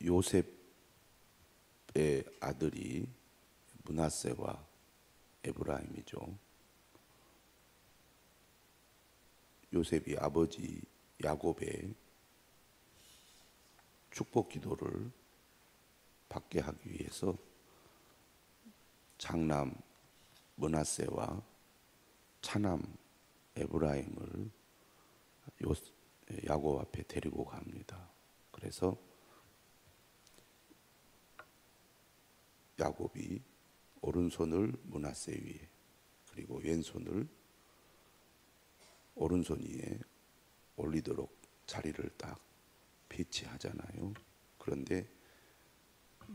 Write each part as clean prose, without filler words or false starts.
요셉의 아들이 므낫세와 에브라임이죠. 요셉이 아버지 야곱의 축복 기도를 받게 하기 위해서 장남 므낫세와 차남 에브라임을 야곱 앞에 데리고 갑니다. 그래서 야곱이 오른손을 므낫세 위에, 그리고 왼손을 오른손 위에 올리도록 자리를 딱 배치하잖아요. 그런데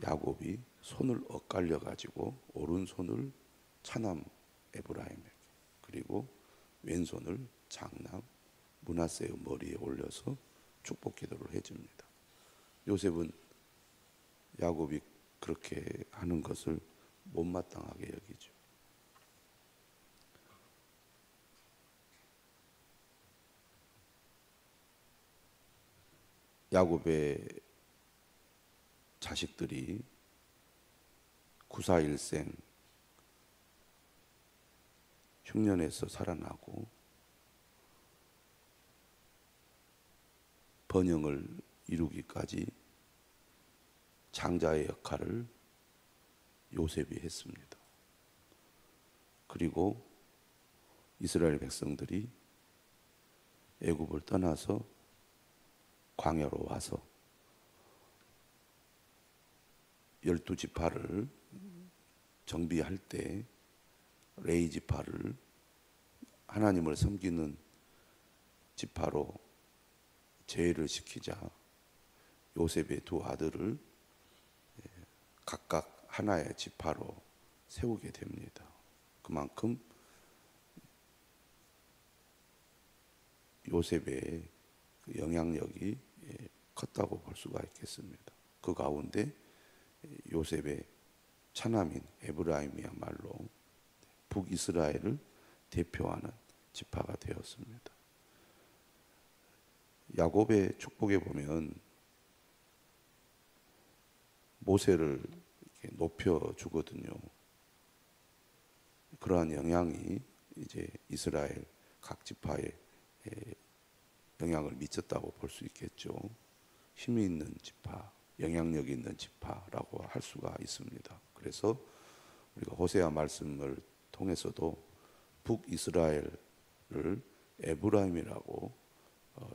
야곱이 손을 엇갈려 가지고 오른손을 차남 에브라임에게, 그리고 왼손을 장남 므낫세의 머리에 올려서 축복 기도를 해줍니다. 요셉은 야곱이 그렇게 하는 것을 못마땅하게 여기죠. 야곱의 자식들이 구사일생 흉년에서 살아나고 번영을 이루기까지 장자의 역할을 요셉이 했습니다. 그리고 이스라엘 백성들이 애굽을 떠나서 광야로 와서 12지파를 정비할 때 레위 지파를 하나님을 섬기는 지파로 제외를 시키자 요셉의 두 아들을 각각 하나의 지파로 세우게 됩니다. 그만큼 요셉의 그 영향력이 컸다고 볼 수가 있겠습니다. 그 가운데 요셉의 차남인 에브라임이야말로 북이스라엘을 대표하는 지파가 되었습니다. 야곱의 축복에 보면 모세를 이렇게 높여 주거든요. 그러한 영향이 이제 이스라엘 각 지파에 영향을 미쳤다고 볼 수 있겠죠. 힘이 있는 지파, 영향력이 있는 지파라고 할 수가 있습니다. 그래서 우리가 호세아 말씀을 통해서도 북이스라엘을 에브라임이라고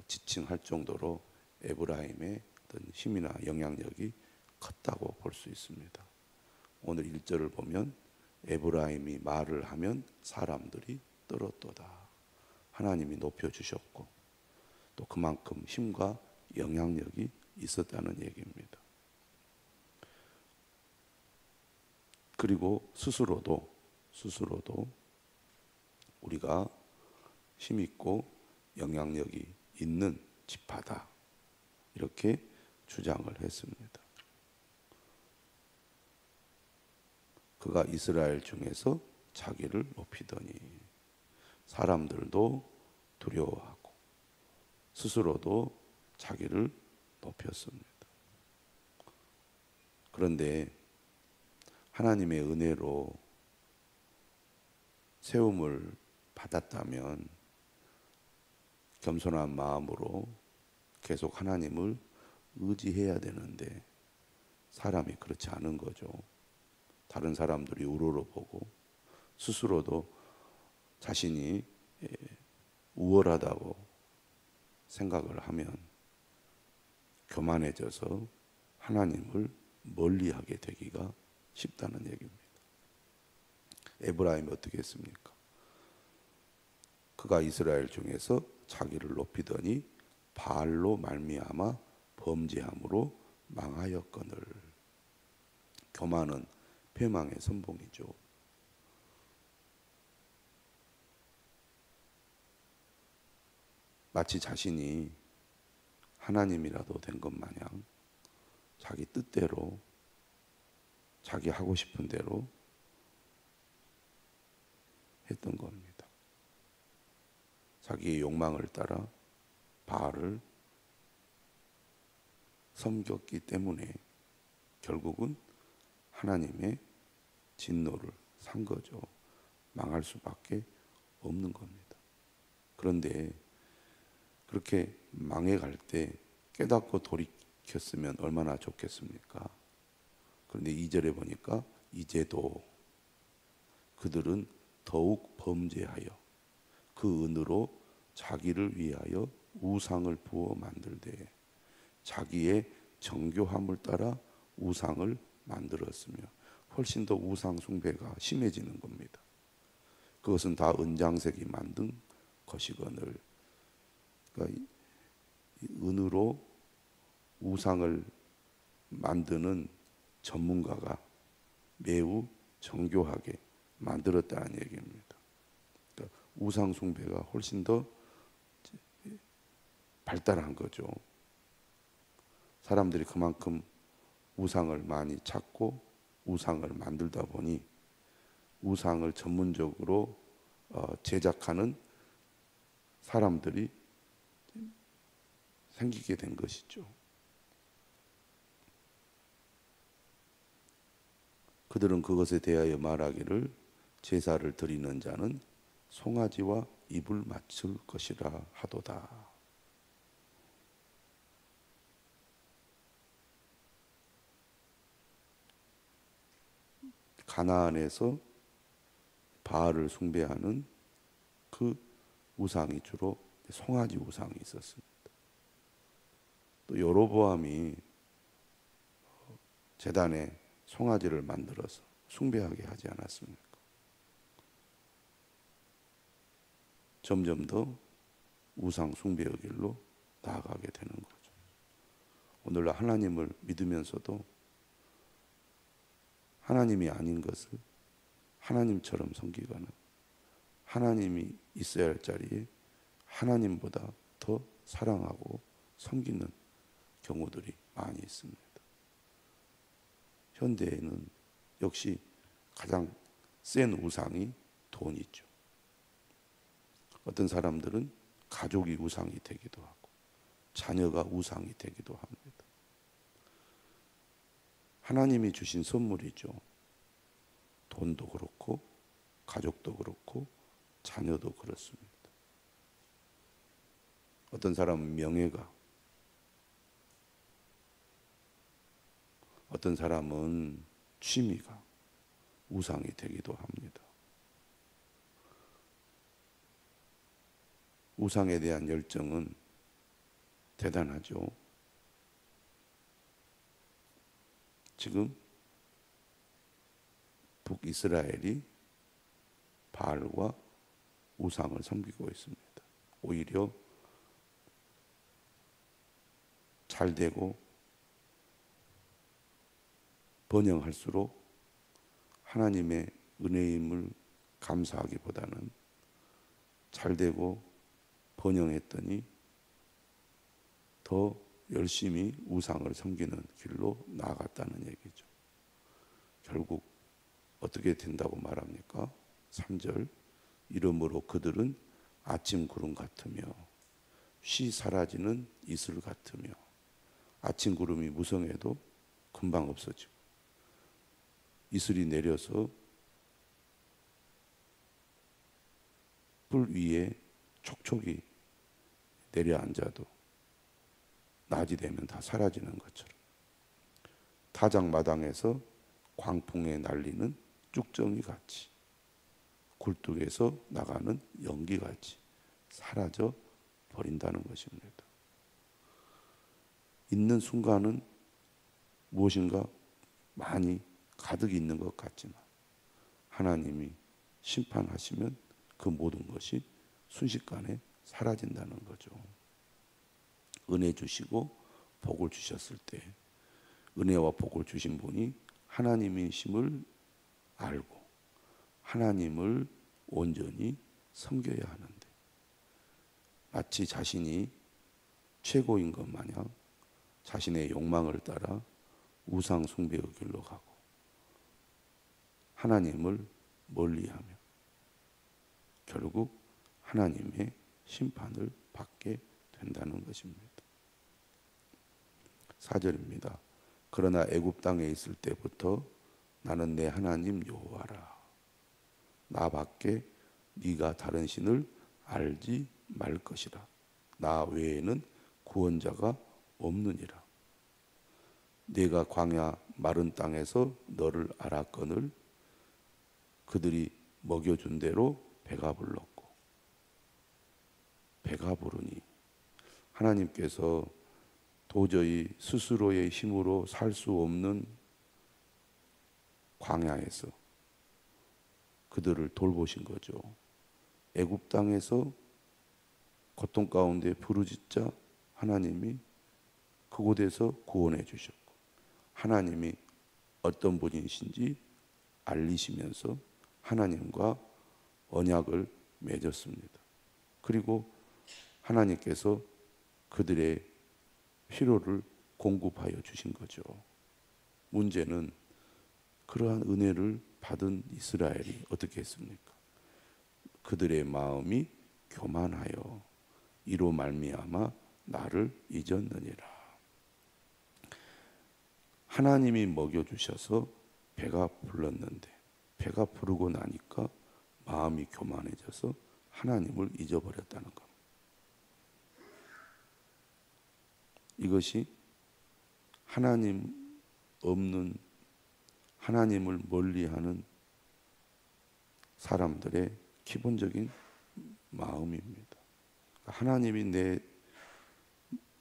지칭할 정도로 에브라임의 어떤 힘이나 영향력이 컸다고 볼 수 있습니다. 오늘 1절을 보면 에브라임이 말을 하면 사람들이 떨었도다. 하나님이 높여주셨고 또 그만큼 힘과 영향력이 있었다는 얘기입니다. 그리고 스스로도 우리가 힘있고 영향력이 있는 지파다, 이렇게 주장을 했습니다. 그가 이스라엘 중에서 자기를 높이더니 사람들도 두려워하고 스스로도 자기를 높였습니다. 그런데 하나님의 은혜로 세움을 받았다면 겸손한 마음으로 계속 하나님을 의지해야 되는데 사람이 그렇지 않은 거죠. 다른 사람들이 우러러보고 스스로도 자신이 우월하다고 생각을 하면 교만해져서 하나님을 멀리하게 되기가 쉽다는 얘기입니다. 에브라임이 어떻게 했습니까? 그가 이스라엘 중에서 자기를 높이더니 바알로 말미암아 범죄함으로 망하였거늘. 교만은 패망의 선봉이죠. 마치 자신이 하나님이라도 된 것 마냥 자기 뜻대로, 자기 하고 싶은 대로 했던 겁니다. 자기의 욕망을 따라 바알을 섬겼기 때문에 결국은 하나님의 진노를 산 거죠. 망할 수밖에 없는 겁니다. 그런데 그렇게 망해갈 때 깨닫고 돌이켰으면 얼마나 좋겠습니까? 그런데 2절에 보니까 이제도 그들은 더욱 범죄하여 그 은으로 자기를 위하여 우상을 부어 만들되 자기의 정교함을 따라 우상을 만들었으며, 훨씬 더 우상 숭배가 심해지는 겁니다. 그것은 다 은장색이 만든 것이거늘. 그러니까 이 은으로 우상을 만드는 전문가가 매우 정교하게 만들었다는 얘기입니다. 그러니까 우상 숭배가 훨씬 더 발달한 거죠. 사람들이 그만큼 우상을 많이 찾고 우상을 만들다 보니 우상을 전문적으로 제작하는 사람들이 생기게 된 것이죠. 그들은 그것에 대하여 말하기를 제사를 드리는 자는 송아지와 입을 맞출 것이라 하도다. 가나안에서 바알을 숭배하는 그 우상이 주로 송아지 우상이 있었습니다. 또 여로보암이 제단에 송아지를 만들어서 숭배하게 하지 않았습니까? 점점 더 우상 숭배의 길로 나아가게 되는 거죠. 오늘날 하나님을 믿으면서도 하나님이 아닌 것을 하나님처럼 섬기거나 하나님이 있어야 할 자리에 하나님보다 더 사랑하고 섬기는 경우들이 많이 있습니다. 현대에는 역시 가장 센 우상이 돈이죠. 어떤 사람들은 가족이 우상이 되기도 하고 자녀가 우상이 되기도 합니다. 하나님이 주신 선물이죠. 돈도 그렇고 가족도 그렇고 자녀도 그렇습니다. 어떤 사람은 명예가, 어떤 사람은 취미가 우상이 되기도 합니다. 우상에 대한 열정은 대단하죠. 지금 북이스라엘이 바알과 우상을 섬기고 있습니다. 오히려 잘 되고 번영할수록 하나님의 은혜임을 감사하기보다는 잘 되고 번영했더니 더 열심히 우상을 섬기는 길로 나아갔다는 얘기죠. 결국 어떻게 된다고 말합니까? 3절, 이러므로 그들은 아침 구름 같으며 쉬 사라지는 이슬 같으며. 아침 구름이 무성해도 금방 없어지고 이슬이 내려서 불 위에 촉촉이 내려앉아도 낮이 되면 다 사라지는 것처럼 타작마당에서 광풍에 날리는 쭉정이 같이 굴뚝에서 나가는 연기 같이 사라져 버린다는 것입니다. 있는 순간은 무엇인가 많이 가득 있는 것 같지만 하나님이 심판하시면 그 모든 것이 순식간에 사라진다는 거죠. 은혜 주시고 복을 주셨을 때 은혜와 복을 주신 분이 하나님이심을 알고 하나님을 온전히 섬겨야 하는데 마치 자신이 최고인 것 마냥 자신의 욕망을 따라 우상 숭배의 길로 가고 하나님을 멀리하며 결국 하나님의 심판을 받게 된다는 것입니다. 4절입니다. 그러나 애굽 땅에 있을 때부터 나는 내 하나님 여호와라. 나밖에 네가 다른 신을 알지 말 것이라. 나 외에는 구원자가 없느니라. 네가 광야 마른 땅에서 너를 알았거늘 그들이 먹여준 대로 배가 불렀고. 배가 부르니 하나님께서 도저히 스스로의 힘으로 살 수 없는 광야에서 그들을 돌보신 거죠. 애굽 땅에서 고통 가운데 부르짖자 하나님이 그곳에서 구원해 주셨고, 하나님이 어떤 분이신지 알리시면서 하나님과 언약을 맺었습니다. 그리고 하나님께서 그들의 필요를 공급하여 주신 거죠. 문제는 그러한 은혜를 받은 이스라엘이 어떻게 했습니까? 그들의 마음이 교만하여 이로 말미암아 나를 잊었느니라. 하나님이 먹여주셔서 배가 불렀는데 배가 부르고 나니까 마음이 교만해져서 하나님을 잊어버렸다는 겁니다. 이것이 하나님 없는, 하나님을 멀리하는 사람들의 기본적인 마음입니다. 하나님이 내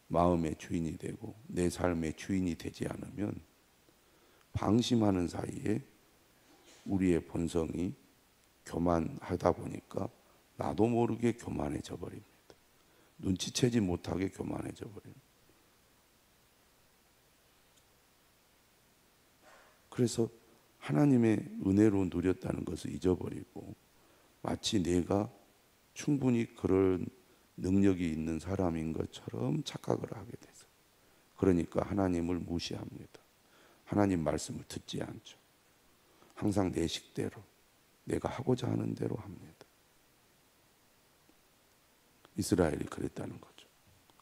마음의 주인이 되고 내 삶의 주인이 되지 않으면 방심하는 사이에 우리의 본성이 교만하다 보니까 나도 모르게 교만해져 버립니다. 눈치채지 못하게 교만해져 버립니다. 그래서 하나님의 은혜로 누렸다는 것을 잊어버리고 마치 내가 충분히 그런 능력이 있는 사람인 것처럼 착각을 하게 돼서, 그러니까 하나님을 무시합니다. 하나님 말씀을 듣지 않죠. 항상 내 식대로 내가 하고자 하는 대로 합니다. 이스라엘이 그랬다는 거죠.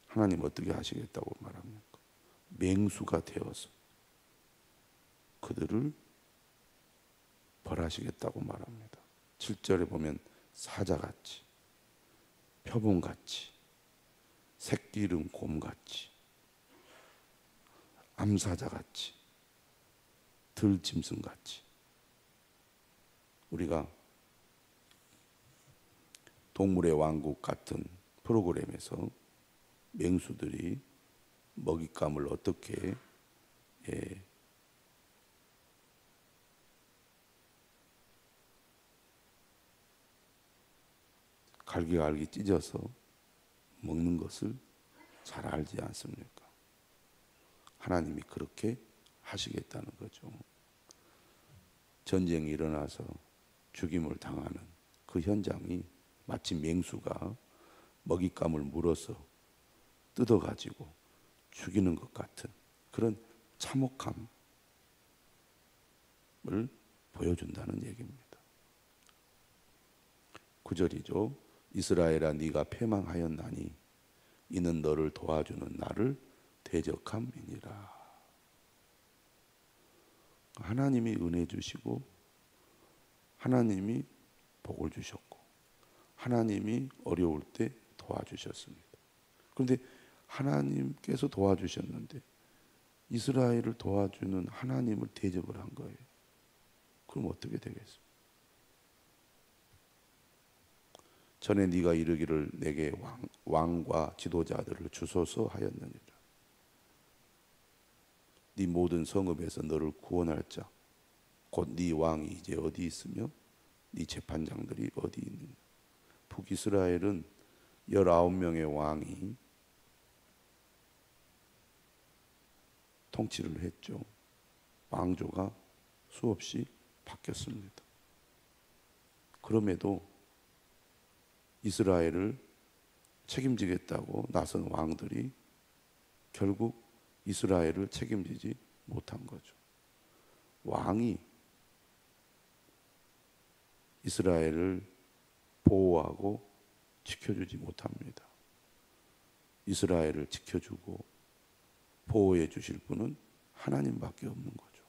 하나님 어떻게 하시겠다고 말합니까? 맹수가 되어서 그들을 벌하시겠다고 말합니다. 7절에 보면 사자같이, 표범같이, 새끼 잃은 곰같이, 암사자같이, 들짐승같이. 우리가 동물의 왕국 같은 프로그램에서 맹수들이 먹잇감을 어떻게 갈기갈기 찢어서 먹는 것을 잘 알지 않습니까? 하나님이 그렇게 하시겠다는 거죠. 전쟁이 일어나서 죽임을 당하는 그 현장이 마치 맹수가 먹잇감을 물어서 뜯어가지고 죽이는 것 같은 그런 참혹함을 보여준다는 얘기입니다. 9절이죠. 이스라엘아 네가 패망하였나니 이는 너를 도와주는 나를 대적함이니라. 하나님이 은혜 주시고 하나님이 복을 주셨고 하나님이 어려울 때 도와주셨습니다. 그런데 하나님께서 도와주셨는데 이스라엘을 도와주는 하나님을 대적을 한 거예요. 그럼 어떻게 되겠습니까? 전에 네가 이르기를 내게 왕과 지도자들을 주소서 하였느니라. 네 모든 성읍에서 너를 구원할 자 곧 네 왕이 이제 어디 있으며 네 재판장들이 어디 있느냐. 북이스라엘은 19명의 왕이 통치를 했죠. 왕조가 수없이 바뀌었습니다. 그럼에도 이스라엘을 책임지겠다고 나선 왕들이 결국 이스라엘을 책임지지 못한 거죠. 왕이 이스라엘을 보호하고 지켜주지 못합니다. 이스라엘을 지켜주고 보호해 주실 분은 하나님밖에 없는 거죠.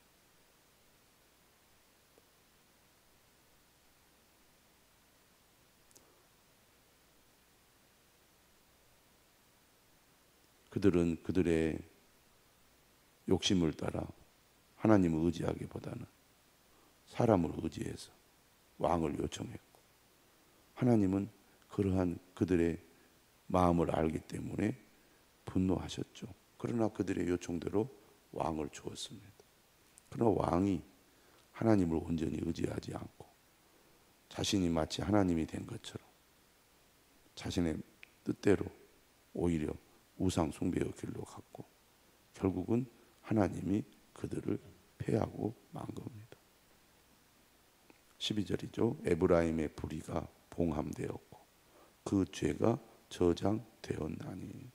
그들은 그들의 욕심을 따라 하나님을 의지하기보다는 사람을 의지해서 왕을 요청했고, 하나님은 그러한 그들의 마음을 알기 때문에 분노하셨죠. 그러나 그들의 요청대로 왕을 주었습니다. 그러나 왕이 하나님을 온전히 의지하지 않고 자신이 마치 하나님이 된 것처럼 자신의 뜻대로 오히려 우상 숭배의 길로 갔고, 결국은 하나님이 그들을 패하고 만 겁니다. 12절이죠. 에브라임의 불의가 봉함되었고 그 죄가 저장되었나니.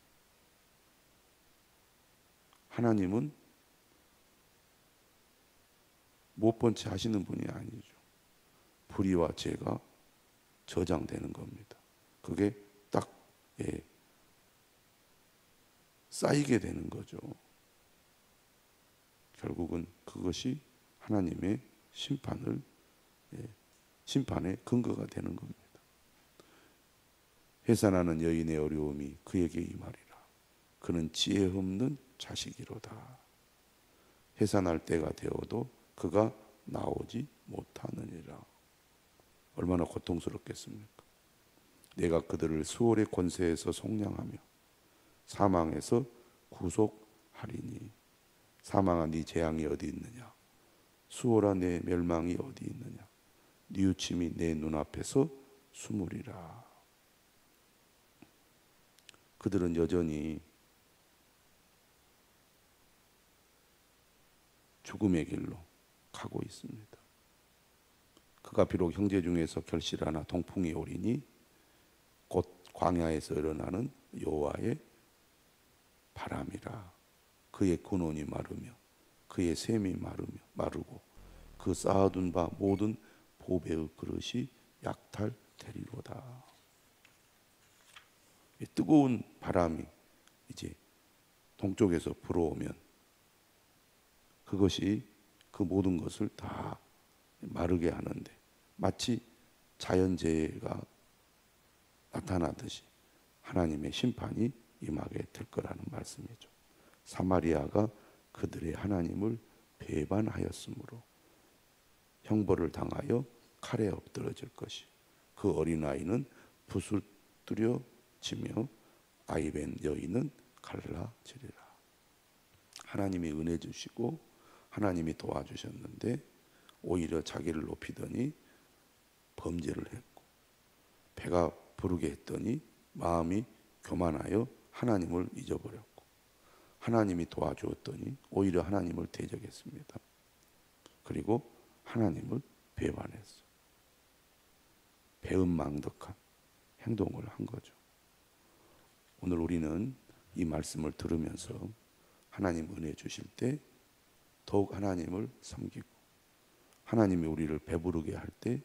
하나님은 못 본 채 하시는 분이 아니죠. 불의와 죄가 저장되는 겁니다. 그게 딱 쌓이게 되는 거죠. 결국은 그것이 하나님의 심판의 근거가 되는 겁니다. 해산하는 여인의 어려움이 그에게 임하리라. 그는 지혜 없는 자식이로다. 해산할 때가 되어도 그가 나오지 못하느니라. 얼마나 고통스럽겠습니까? 내가 그들을 수월의 권세에서 속량하며 사망에서 구속하리니. 사망아, 네 재앙이 어디 있느냐? 수월아, 내 멸망이 어디 있느냐? 뉘우침이 내 눈앞에서 숨으리라. 그들은 여전히 죽음의 길로 가고 있습니다. 그가 비록 형제 중에서 결실하나 동풍이 오리니 곧 광야에서 일어나는 여호와의 바람이라. 그의 근원이 마르며 그의 샘이 마르고 그 쌓아둔 바 모든 보배의 그릇이 약탈되리로다. 뜨거운 바람이 이제 동쪽에서 불어오면 그것이 그 모든 것을 다 마르게 하는데, 마치 자연재해가 나타나듯이 하나님의 심판이 임하게 될 거라는 말씀이죠. 사마리아가 그들의 하나님을 배반하였으므로 형벌을 당하여 칼에 엎드러질 것이, 그 어린아이는 붓을 뚜려지며 아이벤 여인은 갈라지리라. 하나님이 은혜 주시고 하나님이 도와주셨는데 오히려 자기를 높이더니 범죄를 했고, 배가 부르게 했더니 마음이 교만하여 하나님을 잊어버렸고, 하나님이 도와주었더니 오히려 하나님을 대적했습니다. 그리고 하나님을 배반했어요. 배은망덕한 행동을 한 거죠. 오늘 우리는 이 말씀을 들으면서 하나님 은혜 주실 때 더욱 하나님을 섬기고, 하나님이 우리를 배부르게 할 때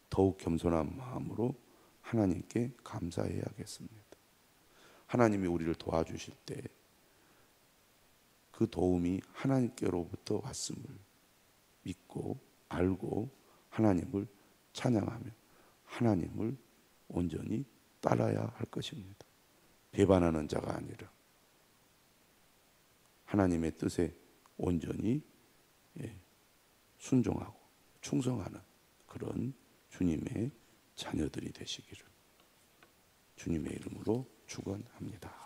더욱 겸손한 마음으로 하나님께 감사해야겠습니다. 하나님이 우리를 도와주실 때 그 도움이 하나님께로부터 왔음을 믿고 알고 하나님을 찬양하며 하나님을 온전히 따라야 할 것입니다. 배반하는 자가 아니라 하나님의 뜻에 온전히 순종하고 충성하는 그런 주님의 자녀들이 되시기를 주님의 이름으로 축원합니다.